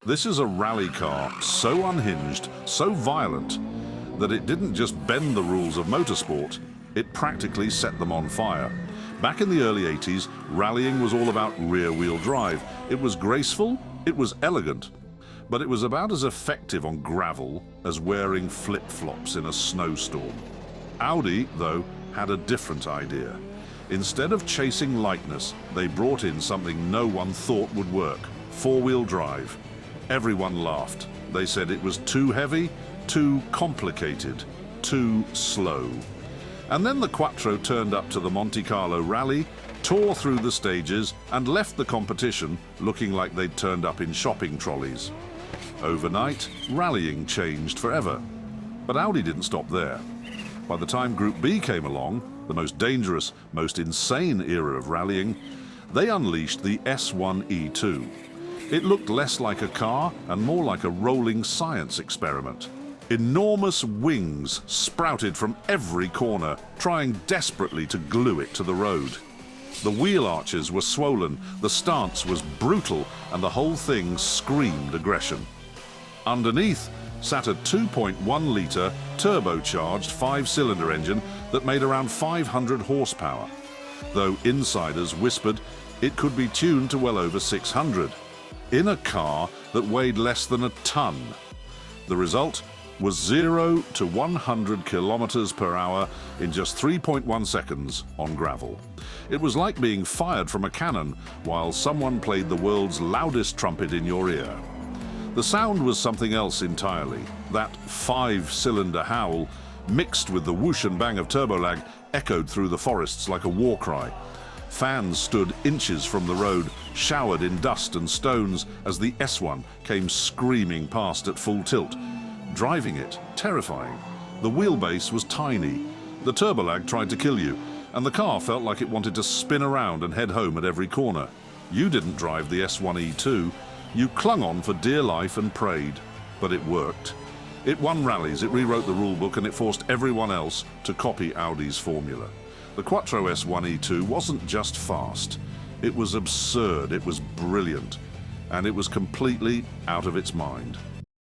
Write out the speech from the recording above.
This is a rally car so unhinged, so violent, that it didn't just bend the rules of motorsport, it practically set them on fire. Back in the early 80s, rallying was all about rear-wheel drive. It was graceful, it was elegant, but it was about as effective on gravel as wearing flip-flops in a snowstorm. Audi, though, had a different idea. Instead of chasing lightness, they brought in something no one thought would work: four-wheel drive. Everyone laughed. They said it was too heavy, too complicated, too slow. And then the Quattro turned up to the Monte Carlo rally, tore through the stages, and left the competition looking like they'd turned up in shopping trolleys. Overnight, rallying changed forever. But Audi didn't stop there. By the time Group B came along, the most dangerous, most insane era of rallying, they unleashed the S1 E2. It looked less like a car and more like a rolling science experiment. Enormous wings sprouted from every corner, trying desperately to glue it to the road. The wheel arches were swollen, the stance was brutal, and the whole thing screamed aggression. Underneath sat a 2.1-litre turbocharged 5-cylinder engine that made around 500 horsepower, though insiders whispered it could be tuned to well over 600, in a car that weighed less than a ton. The result was 0 to 100 kilometers per hour in just 3.1 seconds on gravel. It was like being fired from a cannon while someone played the world's loudest trumpet in your ear. The sound was something else entirely. That 5-cylinder howl, mixed with the whoosh and bang of turbo-lag, echoed through the forests like a war cry. Fans stood inches from the road, showered in dust and stones as the S1 came screaming past at full tilt. Driving it, terrifying. The wheelbase was tiny. The turbolag tried to kill you, and the car felt like it wanted to spin around and head home at every corner. You didn't drive the S1 E2. You clung on for dear life and prayed. But it worked. It won rallies, it rewrote the rulebook, and it forced everyone else to copy Audi's formula. The Quattro S1 E2 wasn't just fast. It was absurd, it was brilliant, and it was completely out of its mind.